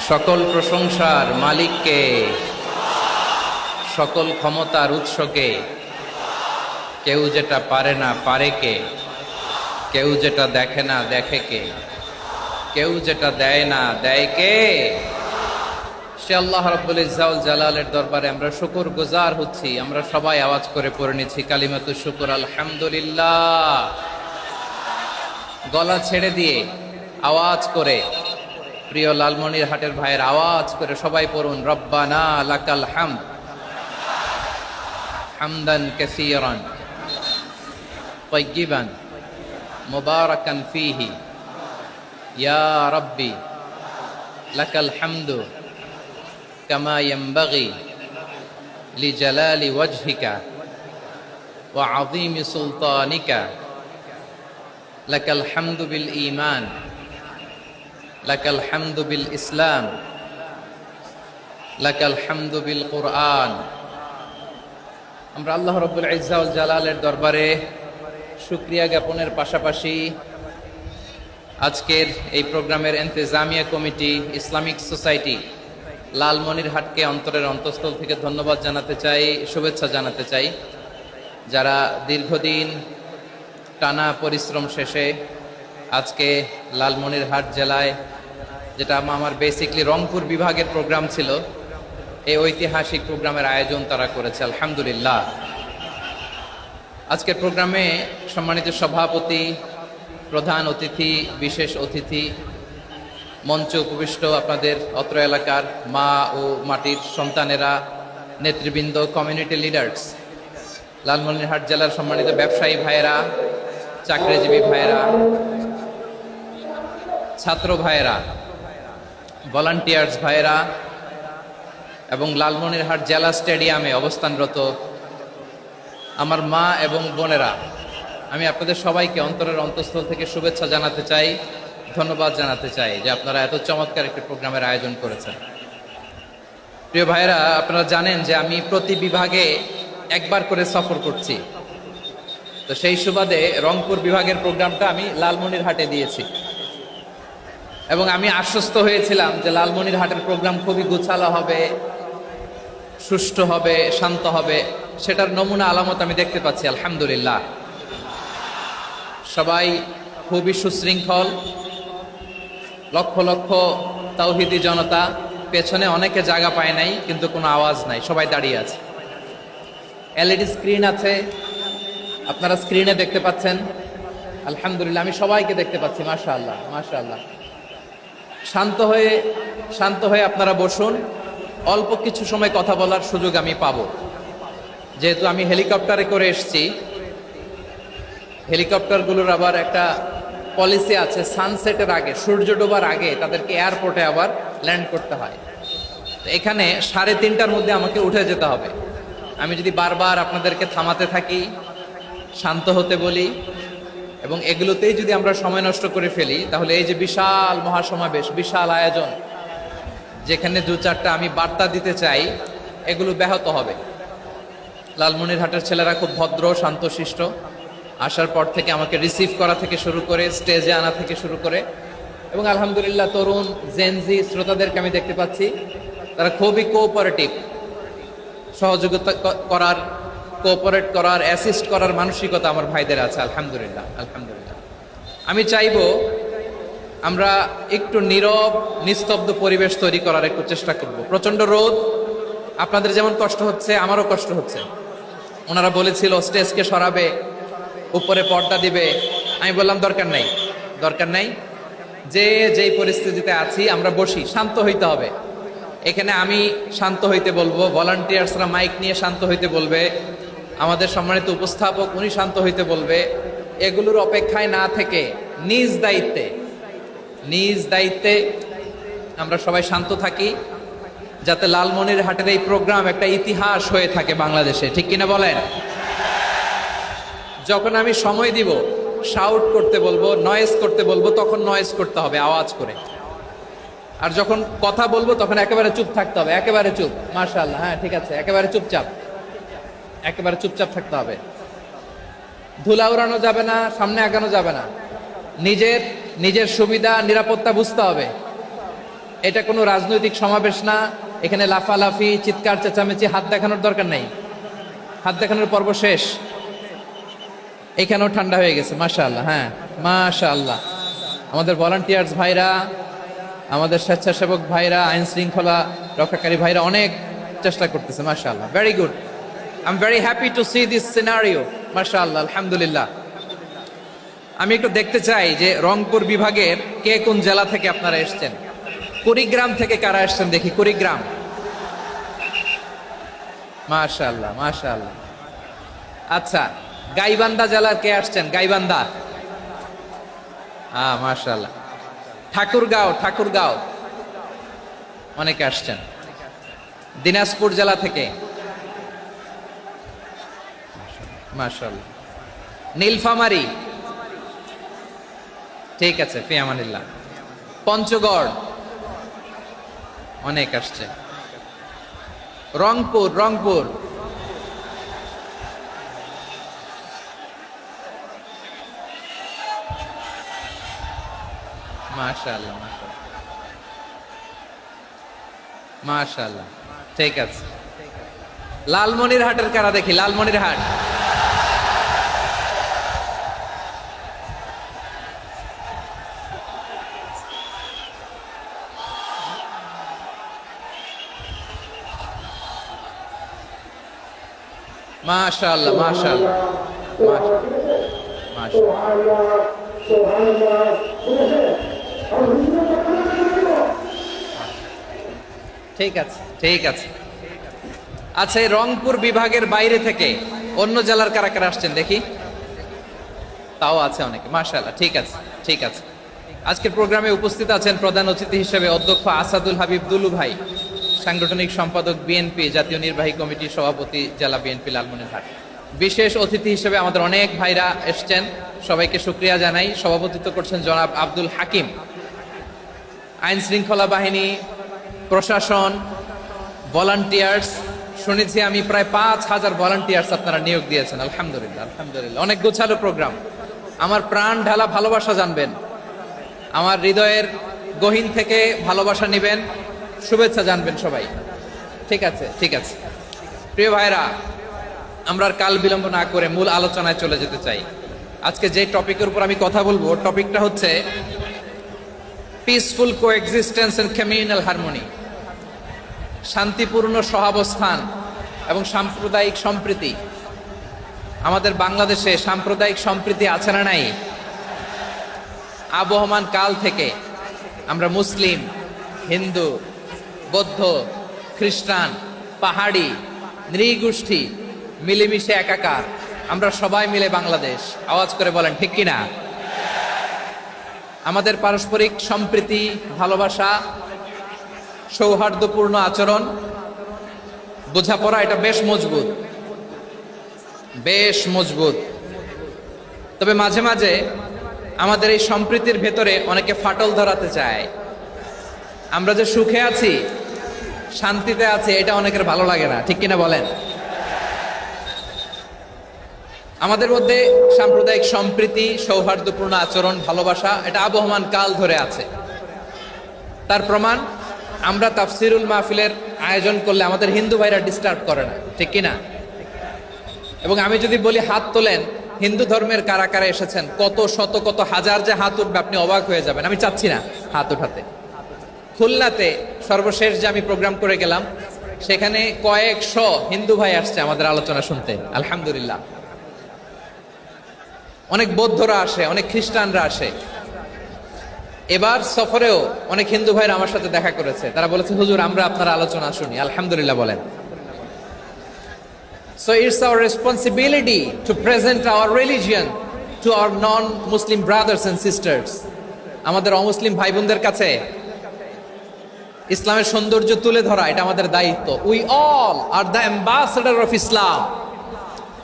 সকল প্রশংসার মালিককে, সকল ক্ষমতার উৎসকে। কেউ যেটা পারে না পারে কে, কেউ যেটা দেখে না দেখে কে, কেউ যেটা দেয় না দেয় কে। সে আল্লাহ রাব্বুল ইজ্জা ওয়াল জালালের দরবারে আমরা শুকর গুজার হচ্ছি। আমরা সবাই আওয়াজ করে পড়ে নিচ্ছি কালিমাতুশ শুকর, আলহামদুলিল্লাহ। গলা ছেড়ে দিয়ে আওয়াজ করে, প্রিয় লালমনিরহাটের ভাইয়ের আওয়াজ করে সবাই পড়ুন, রব্বানা লাকাল হামদ হামদান কাসীরান তাইয়িবান মুবারাকান ফীহি ইয়া রাব্বি লাকাল হামদু কামা ইয়ানবাগি লিজালালি ওয়াজহিকা ওয়া আযীমি সুলতানিকা। লাকাল হামদু বিল ঈমান, লাকাল হামদু বিল ইসলাম, লাকাল হামদু বিল কুরআন। আমরা আল্লাহ রাব্বুল ইজ্জা ওয়াল জালালের দরবারে শুকরিয়া জ্ঞাপনের পাশাপাশি আজকের এই প্রোগ্রামের ইন্তেজামিয়া কমিটি, ইসলামিক সোসাইটি লালমনিরহাটকে অন্তরের অন্তঃস্থল থেকে ধন্যবাদ জানাতে চাই, শুভেচ্ছা জানাতে চাই। যারা দীর্ঘদিন টানা পরিশ্রম শেষে আজকে লালমনিরহাট জেলায়, যেটা আমার বেসিকলি রংপুর বিভাগের প্রোগ্রাম ছিল, এই ঐতিহাসিক প্রোগ্রামের আয়োজন তারা করেছে, আলহামদুলিল্লাহ। আজকের প্রোগ্রামে সম্মানিত সভাপতি, প্রধান অতিথি, বিশেষ অতিথি, মঞ্চে উপবিষ্ট আপনাদের অত্র এলাকার মা ও মাটির সন্তানেরা, নেতৃবৃন্দ, কমিউনিটি লিডার্স, লালমনিরহাট জেলার সম্মানিত ব্যবসায়ী ভাইয়েরা, চাকরিজীবী ভাইয়েরা, ছাত্র ভাইয়েরা, ভলান্টিয়ার্স ভাইয়েরা এবং লালমনিরহাট জেলা স্টেডিয়ামে অবস্থানরত আমার মা এবং বোনেরা, আমি আপনাদের সবাইকে অন্তরের অন্তঃস্থল থেকে শুভেচ্ছা জানাতে চাই, ধন্যবাদ জানাতে চাই যে আপনারা এত চমৎকার একটি প্রোগ্রামের আয়োজন করেছেন। প্রিয় ভাইয়েরা, আপনারা জানেন যে আমি প্রতি বিভাগে একবার করে সফর করছি। তো সেই সুবাদে রংপুর বিভাগের প্রোগ্রামটা আমি লালমনিরহাটে দিয়েছি এবং আমি আশ্বস্ত হয়েছিলাম যে লালমনিরহাটের প্রোগ্রাম খুবই গোছালো হবে, সুষ্ঠু হবে, শান্ত হবে। সেটার নমুনা আলামত আমি দেখতে পাচ্ছি, আলহামদুলিল্লাহ। সবাই খুবই সুশৃঙ্খল, লক্ষ লক্ষ তাওহীদি জনতা, পেছনে অনেকে জায়গা পায় নাই কিন্তু কোনো আওয়াজ নাই, সবাই দাঁড়িয়ে আছে। এলইডি স্ক্রিন আছে, আপনারা স্ক্রিনে দেখতে পাচ্ছেন, আলহামদুলিল্লাহ। আমি সবাইকে দেখতে পাচ্ছি, মাশাআল্লাহ মাশাআল্লাহ। শান্ত হয়ে আপনারা বসুন। অল্প কিছু সময় কথা বলার সুযোগ আমি পাবো, যেহেতু আমি হেলিকপ্টারে করে এসেছি। হেলিকপ্টারগুলোর আবার একটা পলিসি আছে, সানসেটের আগে, সূর্য ডোবার আগে তাদেরকে এয়ারপোর্টে আবার ল্যান্ড করতে হয়। তো এখানে 3:30টার মধ্যে আমাকে উঠে যেতে হবে। আমি যদি বারবার আপনাদেরকে থামাতে থাকি, শান্ত হতে বলি এবং এগুলোতেই যদি আমরা সময় নষ্ট করে ফেলি, তাহলে এই যে বিশাল মহাসমাবেশ, বিশাল আয়োজন, যেখানে 2-4টা আমি বার্তা দিতে চাই, এগুলো ব্যাহত হবে। লালমনিরহাটের ছেলেরা খুব ভদ্র, শান্তশিষ্ট। আসার পর থেকে আমাকে রিসিভ করা থেকে শুরু করে, স্টেজে আনা থেকে শুরু করে, এবং আলহামদুলিল্লাহ তরুণ জেনজি শ্রোতাদেরকে আমি দেখতে পাচ্ছি, তারা খুবই কোঅপারেটিভ। সহযোগিতা করার, কোঅপারেট করার, অ্যাসিস্ট করার মানসিকতা আমার ভাইদের আছে, আলহামদুলিল্লাহ আলহামদুলিল্লাহ। আমি চাইবো আমরা একটু নীরব, নিস্তব্ধ পরিবেশ তৈরি করার একটু চেষ্টা করব। প্রচন্ড রোদ, আপনাদের যেমন কষ্ট হচ্ছে আমারও কষ্ট হচ্ছে। ওনারা বলেছিল স্টেজকে সরাবে, উপরে পর্দা দিবে। আমি বললাম দরকার নাই, দরকার নাই। যেই পরিস্থিতিতে আছি আমরা বসি, শান্ত হইতে হবে। এখানে আমি শান্ত হইতে বলবো, ভলান্টিয়ার্সরা মাইক নিয়ে শান্ত হইতে বলবে, আমাদের সম্মানিত উপস্থাপক উনি শান্ত হইতে বলবে। এগুলোর অপেক্ষায় না থেকে নিজ দায়িত্বে আমরা সবাই শান্ত থাকি, যাতে লালমনিরহাটের এই প্রোগ্রাম একটা ইতিহাস হয়ে থাকে বাংলাদেশে, ঠিক কিনা বলেন? যখন আমি সময় দিব, শাউট করতে বলবো, নয়েজ করতে বলবো, তখন নয়েজ করতে হবে আওয়াজ করে। আর যখন কথা বলবো তখন একেবারে চুপ থাকতে হবে, একেবারে চুপ। মাশাআল্লাহ, হ্যাঁ ঠিক আছে, একেবারে চুপচাপ, একেবারে চুপচাপ থাকতে হবে। ধুলা উড়ানো যাবে না, সামনে আগানো যাবে না। নিজের সুবিধা, নিরাপত্তা বুঝতে হবে। এটা কোনো রাজনৈতিক সমাবেশ না, এখানে লাফালাফি, চিৎকার চেঁচামেচি, হাত দেখানোর দরকার নেই। হাত দেখানোর পর্ব শেষ। এখানেও ঠান্ডা হয়ে গেছে, মাশাআল্লাহ। হ্যাঁ, মাশাআল্লাহ। আমাদের ভলান্টিয়ার্স ভাইরা, আমাদের স্বেচ্ছাসেবক ভাইরা, আইন শৃঙ্খলা রক্ষাকারী ভাইরা অনেক চেষ্টা করতেছে, মাশাআল্লাহ। Very good, I am very happy to C this scenario, মাশাআল্লাহ, আলহামদুলিল্লাহ। আমি একটু দেখতে চাই যে রংপুর বিভাগের কে কোন জেলা থেকে আপনারা এসছেন। কুড়িগ্রাম থেকে কারা এসছেন দেখি, কুড়িগ্রাম। মাশাআল্লাহ, মাশাআল্লাহ। আচ্ছা, গাইবান্ধা জেলার কে আসছেন? গাইবান্ধা, মাশাআল্লাহ। ঠাকুরগাঁও, ঠাকুরগাঁও অনেকে আসছেন। দিনাজপুর জেলা থেকে, মাশাআল্লাহ। নীলফামারী, ঠিক আছে, ফি আমানিল্লাহ। পঞ্চগড় অনেক আসছে। রংপুর, রংপুর, মাশাআল্লাহ, মাশাআল্লাহ, মাশাআল্লাহ, ঠিক আছে। লালমনিরহাটের কারা দেখি, লালমনিরহাট। মাশাআল্লাহ, মাশাআল্লাহ, মাশাআল্লাহ। ঠিক আছে, ঠিক আছে। আচ্ছা, এই রংপুর বিভাগের বাইরে থেকে অন্য জেলার কারা কারা আসছেন দেখি। তাও আছে অনেকে, মাশাআল্লাহ, ঠিক আছে, ঠিক আছে। আজকের প্রোগ্রামে উপস্থিত আছেন প্রধান অতিথি হিসেবে অধ্যক্ষ আসাদুল হাবিব দুলু ভাই, সাংগঠনিক সম্পাদক বিএনপি, জাতীয় নির্বাহী কমিটির সভাপতি, জেলা বিএনপি লালমনিরহাট। বিশেষ অতিথি হিসেবে আমাদের অনেক ভাইরা এসছেন, সবাইকে শুকরিয়া জানাই। সভাপতিত্ব করছেন জনাব আব্দুল হাকিম। আইন শৃঙ্খলা বাহিনী, প্রশাসন, ভলান্টিয়ার্স, শুনেছি আমি প্রায় 5,000 ভলান্টিয়ার্স আপনারা নিয়োগ দিয়েছেন, আলহামদুলিল্লাহ, আলহামদুলিল্লাহ। অনেক গোছালো প্রোগ্রাম। আমার প্রাণ ঢালা ভালোবাসা জানবেন, আমার হৃদয়ের গহীন থেকে ভালোবাসা নেবেন, শুভেচ্ছা জানবেন সবাই। ঠিক আছে, ঠিক আছে। প্রিয় ভাইরা, আমরা আর কাল বিলম্ব না করে মূল আলোচনায় চলে যেতে চাই। আজকে যে টপিকের উপর আমি কথা বলবো, টপিকটা হচ্ছে peaceful coexistence and communal harmony, শান্তিপূর্ণ সহাবস্থান এবং সাম্প্রদায়িক সম্প্রীতি। আমাদের বাংলাদেশে সাম্প্রদায়িক সম্প্রীতি আছে না নাই? আবহমান কাল থেকে আমরা মুসলিম, হিন্দু, বৌদ্ধ, খ্রিস্টান, পাহাড়ি, নৃগোষ্ঠী মিলেমিশে একাকার, আমরা সবাই মিলে বাংলাদেশ। আওয়াজ করে বলেন ঠিক কিনা? আমাদের পারস্পরিক সম্প্রীতি, ভালোবাসা, সৌহার্দ্যপূর্ণ আচরণ, বোঝাপড়া, এটা বেশ মজবুত, বেশ মজবুত। তবে মাঝে মাঝে আমাদের এই সম্প্রীতির ভেতরে অনেকে ফাটল ধরাতে চায়। আমরা যে সুখে আছি, শান্তিতে আছি, এটা অনেকের ভালো লাগে না, ঠিক কিনা বলেন? আমাদের মধ্যে সাম্প্রদায়িক সম্প্রীতি, সৌহার্দ্যপূর্ণ আচরণ, ভালোবাসা, এটা আবহমান কাল ধরে আছে। তার প্রমাণ, আমরা তাফসিরুল মাহফিলের আয়োজন করলে আমাদের হিন্দু ভাইরা ডিস্টার্ব করে না, ঠিক কিনা? এবং আমি যদি বলি হাত তোলেন, হিন্দু ধর্মের কারা কারা এসেছেন, কত শত কত হাজার যে হাত উঠবে, আপনি অবাক হয়ে যাবেন। আমি চাচ্ছি না হাত উঠাতে। খুলনাতে সর্বশেষ যে আমি প্রোগ্রাম করে গেলাম, সেখানে কয়েকশো হিন্দু ভাই আসছে আমাদের আলোচনা শুনতে, আলহামদুলিল্লাহ। অনেক বৌদ্ধরা আসে, অনেক খ্রিস্টানরা আসে। এবার সফরেও অনেক হিন্দু ভাইরা আমার সাথে দেখা করেছে। তারা বলেছে, হুজুর, আমরা আপনার আলোচনা শুনি, আলহামদুলিল্লাহ বলেন। So it's our responsibility to present our religion to our non-Muslim brothers and sisters. আমাদের অমুসলিম ভাই বোনদের কাছে ইসলামের সৌন্দর্য তুলে ধরা, এটা আমাদের দায়িত্ব। We all are the ambassador of Islam.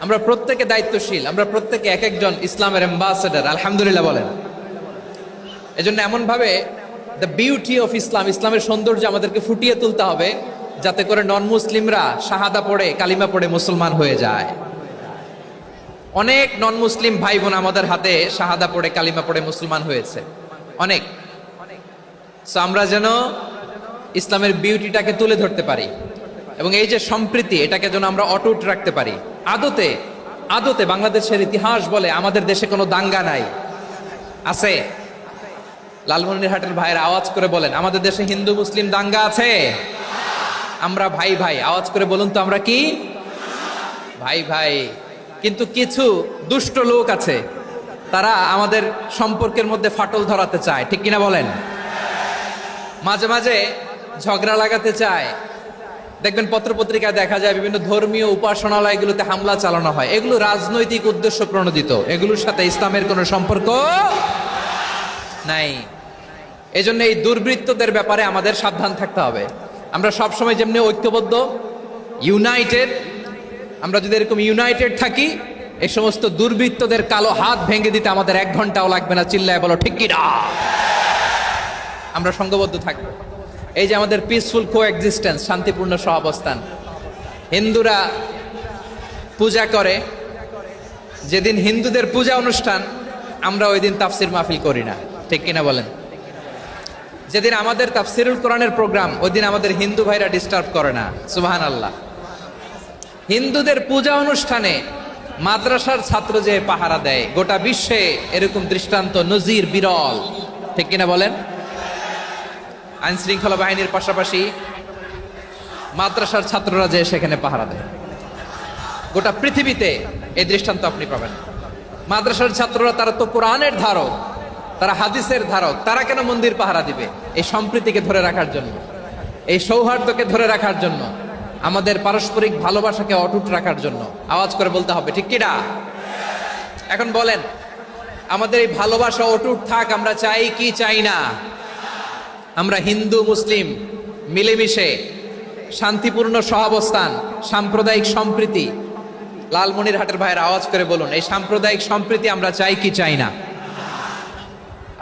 আমরা প্রত্যেকে দায়িত্বশীল, আমরা প্রত্যেকে এক একজন ইসলামের অ্যাম্বাসেডর, আলহামদুলিল্লাহ বলেন। এজন্য এমন ভাবে দ্য বিউটি অফ ইসলাম, ইসলামের সৌন্দর্য আমাদেরকে ফুটিয়ে তুলতে হবে, যাতে করে নন মুসলিমরা শাহাদা পড়ে, কালিমা পড়ে মুসলমান হয়ে যায়। অনেক নন মুসলিম ভাই বোন আমাদের হাতে শাহাদা পড়ে, কালিমা পড়ে মুসলমান হয়েছে, অনেক। সো আমরা যেন ইসলামের বিউটিটাকে তুলে ধরতে পারি, এবং এই যে সম্প্রীতি, এটাকে যেন আমরা অটুট রাখতে পারি। আদতে আদতে বাংলাদেশের ইতিহাস বলে আমাদের দেশে কোনো দাঙ্গা নাই। আছে? লালমনিরহাটের ভাইয়ের আওয়াজ করে বলেন, আমাদের দেশে হিন্দু মুসলিম দাঙ্গা আছে? আমরা ভাই ভাই, আওয়াজ করে বলুন তো, আমরা কি ভাই ভাই? কিন্তু কিছু দুষ্ট লোক আছে, তারা আমাদের সম্পর্কের মধ্যে ফাটল ধরাতে চায়, ঠিক কিনা বলেন? মাঝে মাঝে ঝগড়া লাগাতে চায়। দেখবেন পত্রপত্রিকায় দেখা যায় বিভিন্ন ধর্মীয় উপাসনালয়গুলোতে হামলা চালানো হয়। এগুলো রাজনৈতিক উদ্দেশ্য প্রণোদিত, এগুলোর সাথে ইসলামের কোনো সম্পর্ক নাই। এজন্য এই দুর্বৃত্তদের ব্যাপারে আমাদের সাবধান থাকতে হবে। আমরা সবসময় যেমনি ঐক্যবদ্ধ, ইউনাইটেড, আমরা যদি এরকম ইউনাইটেড থাকি, এই সমস্ত দুর্বৃত্তদের কালো হাত ভেঙে দিতে আমাদের 1 ঘন্টাও লাগবে না। চিল্লায় বলো ঠিক কিনা? আমরা সংঘবদ্ধ থাকবো। এই যে আমাদের পিসফুল কোএক্সিস্টেন্স, শান্তিপূর্ণ সহাবস্থান। হিন্দুরা পূজা করে, যেদিন হিন্দুদের পূজা অনুষ্ঠান, আমরা ওই দিন তাফসির মাহফিল করি না, ঠিক কিনা বলেন? যেদিন আমাদের তাফসিরুল কোরআনের প্রোগ্রাম, ওই দিন আমাদের হিন্দু ভাইরা ডিস্টার্ব করে না। সুবহানাল্লাহ। হিন্দুদের পূজা অনুষ্ঠানে মাদ্রাসার ছাত্র যে পাহারা দেয়, গোটা বিশ্বে এরকম দৃষ্টান্ত নজির বিরল, ঠিক কিনা বলেন? আইন শৃঙ্খলা বাহিনীর পাশাপাশি মাদ্রাসার ছাত্ররা যে সেখানে পাহারা দেয়, গোটা পৃথিবীতে এই দৃষ্টান্ত আপনি পাবেন। মাদ্রাসার ছাত্ররা, তারা তো কোরআনের ধারক, তারা হাদিসের ধারক, তারা কেন মন্দির পাহারা দিবে? এই সম্প্রীতিকে ধরে রাখার জন্য, এই সৌহার্দ্যকে ধরে রাখার জন্য, আমাদের পারস্পরিক ভালোবাসাকে অটুট রাখার জন্য। আওয়াজ করে বলতে হবে ঠিক কিনা? এখন বলেন, আমাদের এই ভালোবাসা অটুট থাক, আমরা চাই কি চাই না? আমরা হিন্দু মুসলিম মিলেমিশে শান্তিপূর্ণ সহাবস্থান, সাম্প্রদায়িক সম্প্রীতি। লালমনিরহাটের ভাইয়ের আওয়াজ করে বলুন, এই সাম্প্রদায়িক সম্প্রীতি আমরা চাই কি চাই না?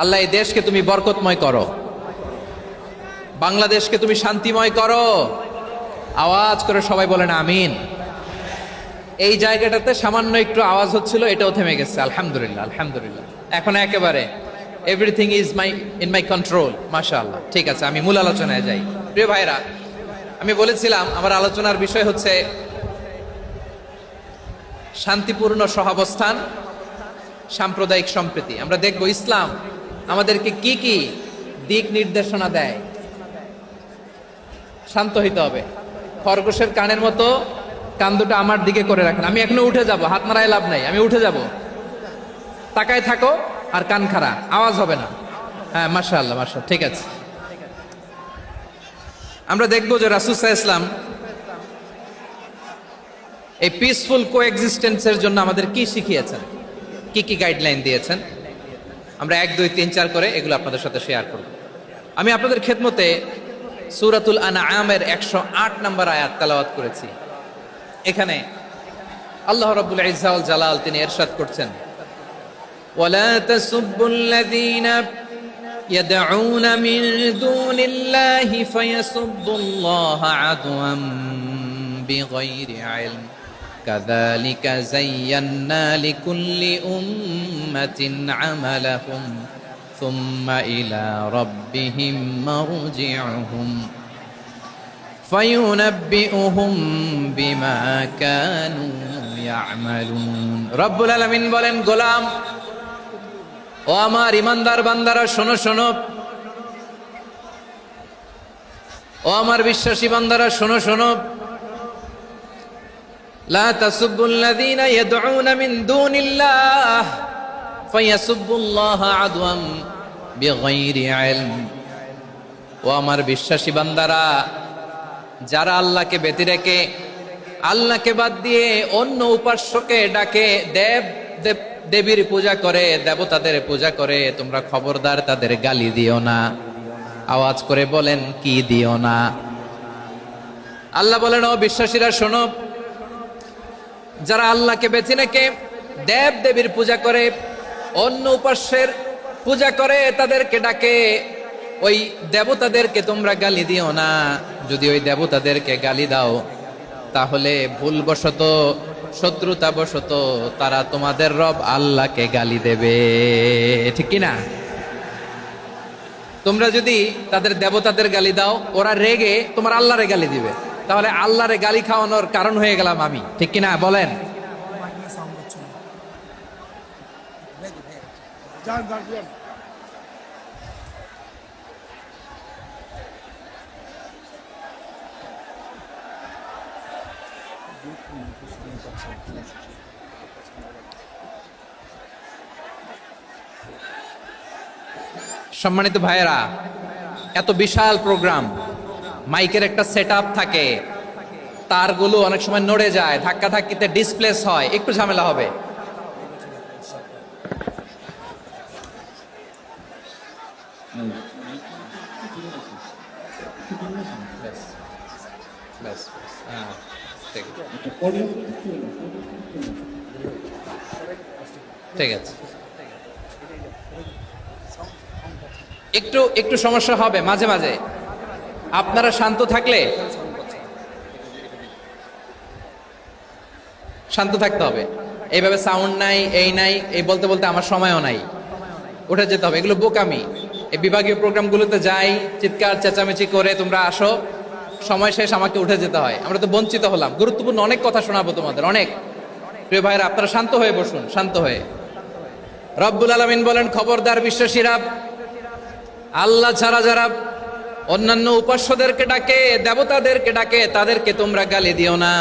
আল্লাহ এই দেশকে তুমি বরকতময় করো, বাংলাদেশকে তুমি শান্তিময় করো। আওয়াজ করে সবাই বলেন আমিন। এই জায়গাটাতে সামান্য একটু আওয়াজ হচ্ছিল, এটাও থেমে গেছে। আলহামদুলিল্লাহ, আলহামদুলিল্লাহ। এখন একেবারে everything is in my control. মাশাআল্লাহ। ঠিক আছে, আমি মূল আলোচনায় যাই। প্রিয় ভাইরা, আমি বলেছিলাম আমার আলোচনার বিষয় হচ্ছে শান্তিপূর্ণ সহাবস্থান, সাম্প্রদায়িক সম্প্রীতি। আমরা দেখব ইসলাম আমাদেরকে কি কি দিক নির্দেশনা দেয়। শান্ত হইতে হবে। খরগোশের কানের মতো কান দুটো আমার দিকে করে রাখেন। আমি এখনো উঠে যাব, হাত নাড়ায় লাভ নাই, আমি উঠে যাব। তাকায় থাকো আর কান খাড়া, আওয়াজ হবে না। হ্যাঁ, মাশাআল্লাহ, মাশাআল্লাহ, ঠিক আছে। আমরা দেখব যে রাসূল সাল্লাল্লাহু আলাইহি ওয়াসাল্লাম এই পিসফুল কোএক্সিস্টেন্সের জন্য আমাদের কি শিখিয়েছেন, কি কি গাইডলাইন দিয়েছেন। আমরা 1, 2, 3, 4 করে এগুলো আপনাদের সাথে শেয়ার করব। আমি আপনাদের খেদমতে সূরাতুল আনআমের 108 নম্বর আয়াত তেলাওয়াত করেছি। এখানে আল্লাহ রাব্বুল ইজ্জা ওয়াল জালাল তিনি ইরশাদ করছেন, ওয়ালা তাসুব্বুল্লাযীনা ইয়াদউনা মিন দুনিল্লাহি ফায়াসুব্বুল্লাহা আদওয়াম বিগাইরি ইলম কাযালিকা যায়্যান্না লিকুল্লি উম্মাতিন আমালাহুম সুম্মা ইলা রাব্বিহিম মারজিউহুম ফায়ুনাব্বিউহুম বিমা কানু ইয়ামালুন। রব্বুল আলামিন বলেন, গোলাম, ও আমার ইমানদার বান্দারা, শোনো শোনো। ও আমার বিশ্বাসী বান্দারা, শোনো শোনো। লা তাসুব্বুল্লাযীনা ইয়াদউনা মিন দুনিল্লাহ ফায়াসুব্বুল্লাহা আদওয়াম বিগাইরি ইলম। ও আমার বিশ্বাসী বান্দারা, যারা আল্লাহকে ব্যতি রেখে, আল্লাহকে বাদ দিয়ে অন্য উপাস্যকে ডাকে, দেবীর পূজা করে, দেবতাদের পূজা করে, তোমরা খবরদার তাদের গালি দিও না। আওয়াজ করে বলেন, কি দিও না? আল্লাহ বলেন, ও বিশ্বাসীরা শোনো, যারা আল্লাহকে বেছে রেখে দেব দেবীর পূজা করে, অন্য উপাস্যের পূজা করে, তাদেরকে ডাকে, ওই দেবতাদেরকে তোমরা গালি দিও না। যদি ওই দেবতাদেরকে গালি দাও, তাহলে ভুলবশত, শত্রুতাবশত তারা তোমাদের রব আল্লাহকে গালি দেবে, ঠিক কিনা? তোমরা যদি তাদের দেবতাদের গালি দাও, ওরা রেগে তোমার আল্লাহরে গালি দিবে, তাহলে আল্লাহরে গালি খাওয়ানোর কারণ হয়ে গেলাম আমি, ঠিক কিনা বলেন? সম্মানিত ভাইয়েরা, এত বিশাল প্রোগ্রাম, মাইকের একটা সেটআপ থাকে, তারগুলো অনেক সময় নড়ে যায়, ধাক্কা ধাক্কিতে ডিসপ্লেস হয়, একটু ঝামেলা হবে। ঠিক আছে, একটু একটু সমস্যা হবে মাঝে মাঝে। আপনারা শান্ত থাকলে, শান্ত থাকতে হবে। এইভাবে সাউন্ড নাই, এই নাই, এই বলতে বলতে আমার সময়ও নাই, উঠে যেতে হবে, এগুলো বোকামি। এই বিভাগীয় প্রোগ্রামগুলোতে যাই, চিৎকার চেঁচামেচি করে তোমরা আসো, সময় শেষ, আমাকে উঠে যেতে হয়। আমরা তো বঞ্চিত হলাম, গুরুত্বপূর্ণ অনেক কথা শোনাবো তোমাদের, অনেক। প্রিয় ভাইরা, আপনারা শান্ত হয়ে বসুন, শান্ত হয়ে। রব্বুল আলামিন বলেন, খবরদার বিশ্বাসীরা, আল্লাহ ছাড়া যারা অন্যান্য উপাস্যদেরকে ডাকে, দেবতাদেরকে ডাকে, তাদেরকে তোমরা গালি দিও না।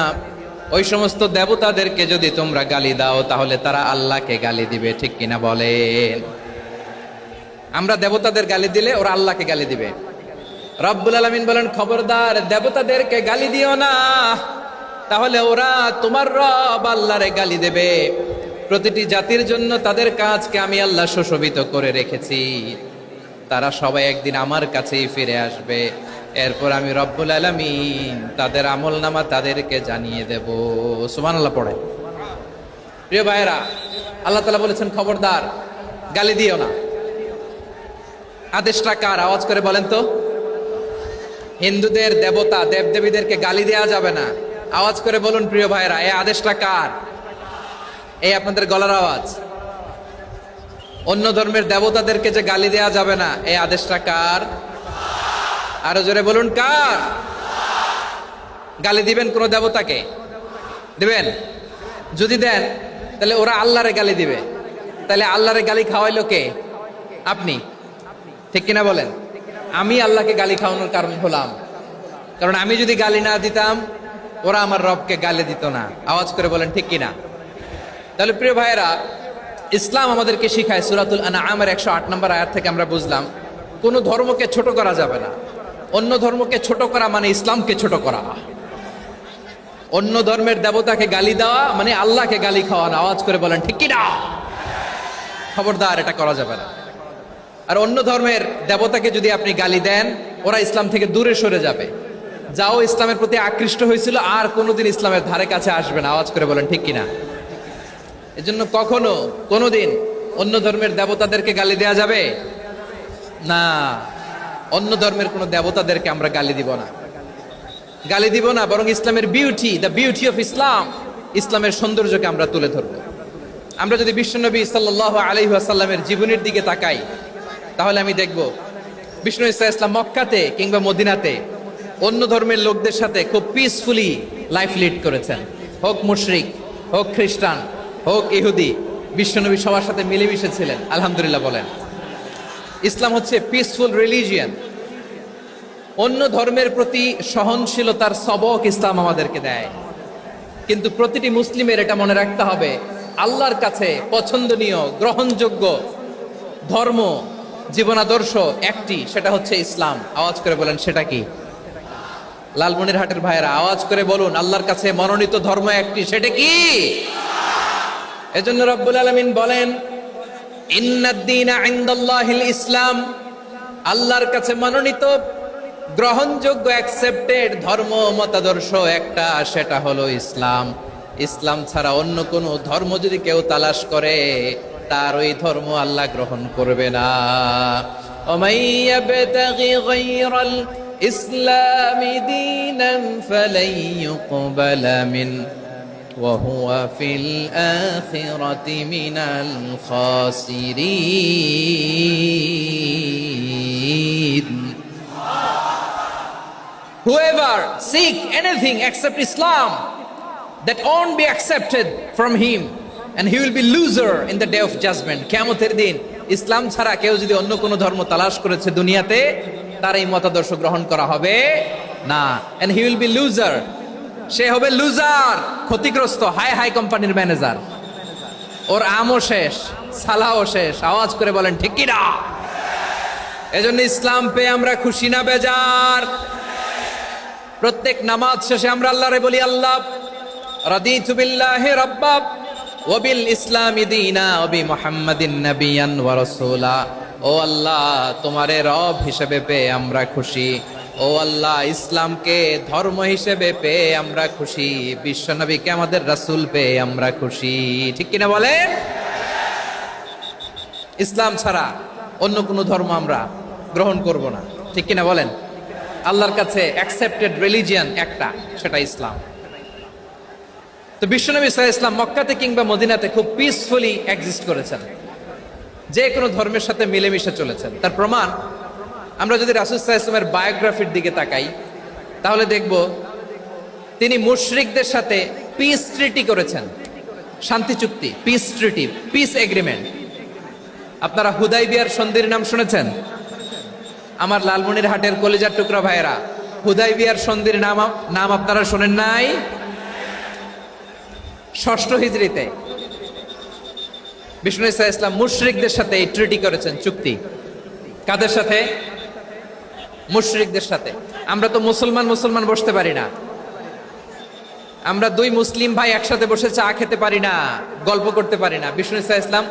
ওই সমস্ত দেবতাদেরকে যদি তোমরা গালি দাও, তাহলে তারা আল্লাহকে গালি দিবে, ঠিক কিনা বলেন? আমরা দেবতাদের গালি দিলে ওরা আল্লাহকে গালি দিবে। রব্বুল আলামিন বলেন, খবরদার দেবতাদেরকে গালি দিও না, তাহলে ওরা তোমার রব আল্লাহরে গালি দেবে। প্রতিটি জাতির জন্য তাদের কাজকে আমি আল্লাহ সুশোভিত করে রেখেছি, তারা সবাই একদিন আমার কাছেই ফিরে আসবে। এরপর আমি রব্বুল আলামিন তাদের আমলনামা তাদেরকে জানিয়ে দেব। সুবহানাল্লাহ পড়ে। প্রিয় ভাইয়েরা, আল্লাহ তাআলা বলেছেন, খবরদার গালি দিও না। আদেশটা কার? আওয়াজ করে বলেন তো। হিন্দুদের দেবতা দেবদেবীদেরকে গালি দেওয়া যাবে না। আওয়াজ করে বলুন প্রিয় ভাইয়েরা, এই আদেশটা কার? এই আপনাদের গলার আওয়াজ। অন্য ধর্মের দেবতাদেরকে যে গালি দেওয়া যাবে না, এই আদেশটা কার? আরো জোরে বলুন, কার? গালি দিবেন কোন দেবতাকে? দিবেন? যদি দেন, তাহলে ওরা আল্লাহরে গালি দিবে। তাহলে আল্লাহরে গালি খাওয়াইলো কে? আপনি, ঠিক কিনা বলেন? আমি আল্লাহকে গালি খাওয়ানোর কারণ হলাম, কারণ আমি যদি গালি না দিতাম, ওরা আমার রবকে গালি দিত না। আওয়াজ করে বলেন, ঠিক কিনা? তাহলে প্রিয় ভাইয়েরা, ইসলাম আমাদেরকে শিখায়, সূরাতুল আনআমের 108 নম্বর আয়াত থেকে আমরা বুঝলাম, কোন ধর্মকে ছোট করা যাবে না। অন্য ধর্মকে ছোট করা মানে ইসলামকে ছোট করা। অন্য ধর্মের দেবতাকে গালি দেওয়া মানে আল্লাহকে গালি খাওয়ানো। আওয়াজ করে বলেন, ঠিক কিনা? খবরদার, এটা করা যাবে না। আর অন্য ধর্মের দেবতাকে যদি আপনি গালি দেন, ওরা ইসলাম থেকে দূরে সরে যাবে। যাও ইসলামের প্রতি আকৃষ্ট হয়েছিল, আর কোনোদিন ইসলামের ধারে কাছে আসবে না। আওয়াজ করে বলেন, ঠিক কিনা? এজন্য কখনো কোনোদিন অন্য ধর্মের দেবতাদেরকে গালি দেয়া যাবে না। অন্য ধর্মের কোনো দেবতাদেরকে আমরা গালি দিব না, গালি দিব না, বরং ইসলামের beauty, the beauty of Islam, ইসলামের সৌন্দর্যকে আমরা তুলে ধরব। আমরা যদি বিশ্বনবী সাল্লাল্লাহু আলাইহি ওয়াসাল্লামের জীবনের দিকে তাকাই, তাহলে আমি দেখব বিষ্ণু ইসলাম মক্কাতে কিংবা মদিনাতে অন্য ধর্মের লোকদের সাথে খুব পিসফুলি লাইফ লিড করেছেন। হোক মুশরিক, হোক খ্রিস্টান, হোক ইহুদি, বিশ্বনবী সবার সাথে মিলেমিশে ছিলেন। আলহামদুলিল্লাহ বলেন। ইসলাম হচ্ছে পিসফুল রিলিজিয়ান। অন্য ধর্মের প্রতি সহনশীলতার সবক ইসলাম আমাদেরকে দেয়। কিন্তু প্রতিটি মুসলিমের এটা মনে রাখতে হবে, আল্লাহর কাছে পছন্দনীয় গ্রহণযোগ্য ধর্ম, জীবনাদর্শ একটি, সেটা হচ্ছে ইসলাম। আওয়াজ করে বলেন, সেটা কি? লালমনিরহাটের ভাইয়েরা, আওয়াজ করে বলুন, আল্লাহর কাছে মনোনীত ধর্ম একটি, সেটা কি? এজন্য রব্বুল আলামিন বলেন, ইন্নাদ-দীনা ইনদাল্লাহিল ইসলাম, আল্লাহর কাছে মনোনীত গ্রহণযোগ্য অ্যাকসেপ্টেড ধর্ম মতাদর্শ একটা, সেটা হলো ইসলাম। ইসলাম ছাড়া অন্য কোনো ধর্ম যদি কেউ তালাশ করে, তার ওই ধর্ম আল্লাহ গ্রহণ করবে না। ওমাই ইয়াবতাগি গায়রাল ইসলামি দীনান ফালাই ইউকবালা মিন ওয়া হুয়া ফিল আখিরাতি মিনাল খাসিরিন। whoever seek anything except Islam, that won't be accepted from him, and he will be loser in the day of judgment. কিয়ামতের দিন ইসলাম ছাড়া কেউ যদি অন্য কোনো ধর্ম তালাশ করেছে দুনিয়াতে, তার এই মতাদর্শ গ্রহণ করা হবে না, and he will be loser. সে হবে লুজার, ক্ষতিগ্রস্ত, হাই হাই কোম্পানির ম্যানেজার। ওর আমও শেষ, সালাও শেষ। আওয়াজ করে বলেন ঠিক কি না? এজন্য ইসলাম পেয়ে আমরা খুশি না বেজার? প্রত্যেক নামাজ শেষে আমরা আল্লাহরে বলি, আল্লাহ রাদিতু বিল্লাহি রাব্বা ওয়া বিল ইসলামি দীনা ওয়া বি মুহাম্মাদিন নাবিয়ান ওয়া রাসূলা। ও আল্লাহ, তোমারে রব হিসেবে পেয়ে আমরা খুশি। ও আল্লাহ, ইসলামকে ধর্ম হিসেবে পেয়ে আমরা খুশি। বিশ্ব নবীকে আমাদের রাসূল পেয়ে আমরা খুশি। ঠিক কিনা বলেন? ইসলাম ছাড়া অন্য কোনো ধর্ম আমরা গ্রহণ করব না। ঠিক কিনা বলেন? আল্লাহর কাছে অ্যাকসেপ্টেড রিলিজিয়ান একটা, সেটা ইসলাম। তো বিশ্বনবী সাল্লাল্লাহু আলাইহি ওয়াসাল্লাম মক্কাতে কিংবা মদিনাতে খুব পিসফুলি এক্সিস্ট করেছেন, যে কোনো ধর্মের সাথে মিলেমিশে চলেছেন। তার প্রমাণ আমরা যদি রাসূল সাল্লাল্লাহু আলাইহি ওয়াসাল্লামের বায়োগ্রাফির দিকে তাকাই, তাহলে দেখব তিনি মুশরিকদের সাথে পিস ট্রিটি করেছেন, শান্তি চুক্তি, পিস ট্রিটি, পিস এগ্রিমেন্ট। আপনারা হুদাইবিয়ার সন্ধির নাম শুনেছেন? আমার লালমনিরহাটের কলিজার টুকরা ভাইয়েরা, হুদাইবিয়ার সন্ধির নাম আপনারা শোনেন নাই? ষষ্ঠ হিজরিতে বিষ্ণু ঈসা ইসলাম মুশরিকদের সাথে এই ট্রিটি করেছেন, চুক্তি। কাদের সাথে? মুশরিকদের সাথে। আমরা তো মুসলমান বসতে পারি না, আমরা দুই মুসলিম ভাই একসাথে বসে চা খেতে পারি না, গল্প করতে পারি না। বিষ্ণু ঈসা ইসলাম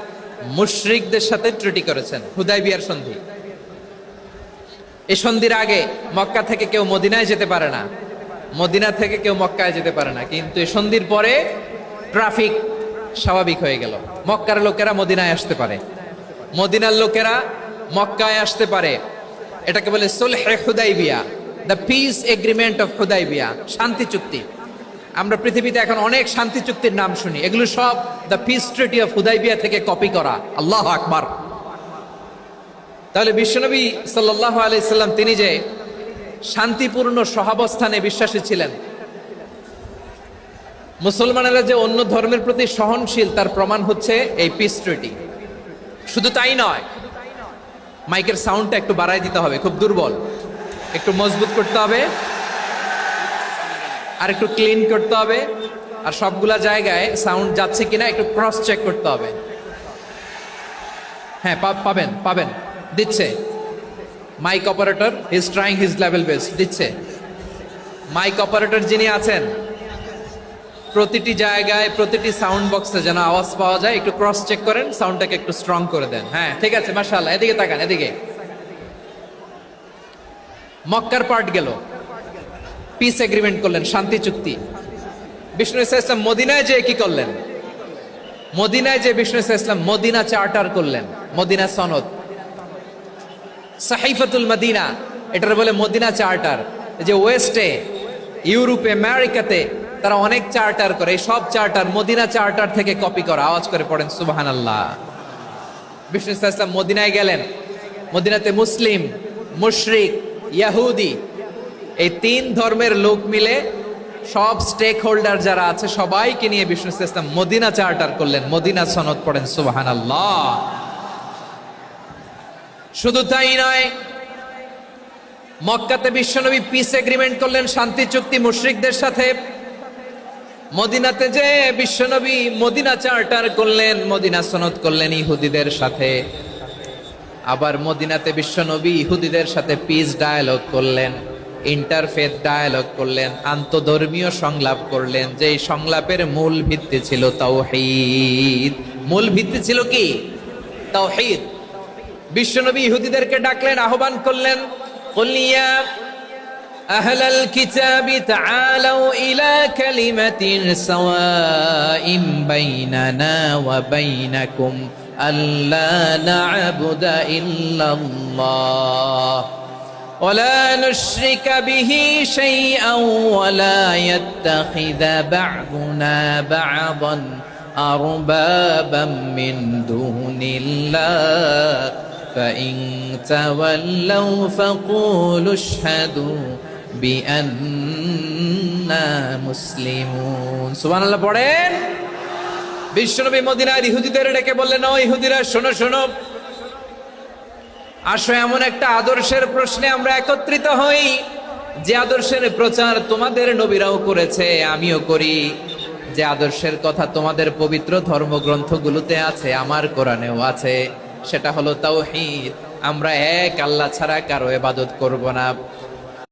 মুশরিকদের সাথে ট্রিটি করেছেন, হুদাইবিয়ার সন্ধি। এই সন্ধির আগে মক্কা থেকে কেউ মদিনায় যেতে পারে না, মদিনা থেকে কেউ মক্কায় যেতে পারে না। কিন্তু এই সন্ধির পরে ট্রাফিক স্বাভাবিক হয়ে গেল। মক্কার লোকেরা মদিনায় আসতে পারে, মদিনার লোকেরা মক্কায় আসতে পারে। এটাকে বলে সুলহে Hudaybiyyah, the peace agreement of Hudaybiyyah, শান্তি চুক্তি। আমরা পৃথিবীতে এখন অনেক শান্তি চুক্তির নাম শুনি, এগুলো সব the piece treaty of Hudaibiya থেকে কপি করা। আল্লাহু আকবার। তাহলে বিশ্বনবী সাল্লাল্লাহু আলাইহি সাল্লাম তিনি যে শান্তিপূর্ণ সহাবস্থানে বিশ্বাসী ছিলেন, মুসলমানেরা যে অন্য ধর্মের প্রতি সহনশীল, তার প্রমাণ হচ্ছে এই পিস ট্রিটি। শুধু তাই নয়, মাইকের সাউন্ডটা একটু বাড়াই দিতে হবে, খুব দুর্বল, একটু মজবুত করতে হবে, আর একটু ক্লিন করতে হবে, আর সবগুলা জায়গায় সাউন্ড যাচ্ছে কিনা একটু ক্রস চেক করতে হবে। হ্যাঁ, পাবেন দিচ্ছে। Mic operator is trying his level best, দিচ্ছে। মাইক অপারেটর যিনি আছেন, প্রতিটি জায়গায় প্রতিটি সাউন্ড বক্সে যেন আওয়াজ পাওয়া যায়, একটু ক্রস চেক করেন, সাউন্ডটাকে একটু স্ট্রং করে দেন। হ্যাঁ, ঠিক আছে, মাশাআল্লাহ। এদিকে তাকান, এদিকে। মক্কার পার্ট গেল, পিস এগ্রিমেন্ট করলেন, শান্তি চুক্তি। বিষ্ণু ঈসা ইসলাম মদিনায় যে কি করলেন? মদিনায় যে বিষ্ণু ঈসা ইসলাম মদিনা চার্টার করলেন, মদিনা সনদ, সাহিফাতুল মদিনা, এটার বলে মদিনা চার্টার। যে ওয়েস্টে, ইউরোপে, আমেরিকাতে তারা অনেক চার্টার করে, এই সব চার্টার মদিনা চার্টার থেকে কপি করা। আওয়াজ করে পড়েন সুবহানাল্লাহ। বিষ্ণু ঈসা ইসলাম মদিনায় গেলেন, মদিনাতে মুসলিম, মুশরিক, ইয়াহুদি, এই তিন ধর্মের লোক মিলে সব স্টেক হোল্ডার যারা আছে সবাইকে নিয়ে বিষ্ণু ঈসা ইসলাম মদিনা চার্টার করলেন, মদিনা সনদ। পড়েন সুবহানাল্লাহ। শুধু তাই নয়, মক্কাতে বিশ্বনবী পিস এগ্রিমেন্ট করলেন, শান্তি চুক্তি মুশরিকদের সাথে। মদিনাতে যে বিশ্বনবী মদিনা চার্টার করলেন, মদিনা সনদ করলেন ইহুদিদের সাথে। আবার মদিনাতে বিশ্বনবী ইহুদিদের সাথে পিস ডায়ালগ করলেন, ইন্টারফেথ ডায়ালগ করলেন, আন্তধর্মীয় সংলাপ করলেন। যেই সংলাপের মূল ভিত্তি ছিল তাওহীদ। মূল ভিত্তি ছিল কি? তাওহীদ। বিশ্বনবী ইহুদিদেরকে ডাকলেন, আহ্বান করলেন, কুল ইয়া আহলাল কিতাবি তাআলাউ ইলা কালিমাতিন সাওয়াইন বাইনানা ওয়া বাইনাকুম আল্লা না'বুদা ইল্লাল্লাহ ওয়া লা নুশরিকা বিহি শাইআন ওয়া লা ইয়াত্তাখিযা বা'দুনা বা'দান আরবাবাম মিন দুনিল্লাহ فإن تولوا فقولوا اشهدوا বিআন্না মুসলিমুন। সুবহানাল্লাহ পড়েন। বিশ্বনবী মদিনার ইহুদিদের ডেকে বললেন, ও ইহুদিরা শোনো শোনো, আসো এমন একটা আদর্শের প্রশ্নে আমরা একত্রিত হই যে আদর্শের প্রচার তোমাদের নবীরাও করেছে, আমিও করি। যে আদর্শের কথা তোমাদের পবিত্র ধর্মগ্রন্থগুলোতে আছে, আমার কোরআনেও আছে, সেটা হলো তাওহীদ। আমরা এক আল্লাহ ছাড়া কারো ইবাদত করব না।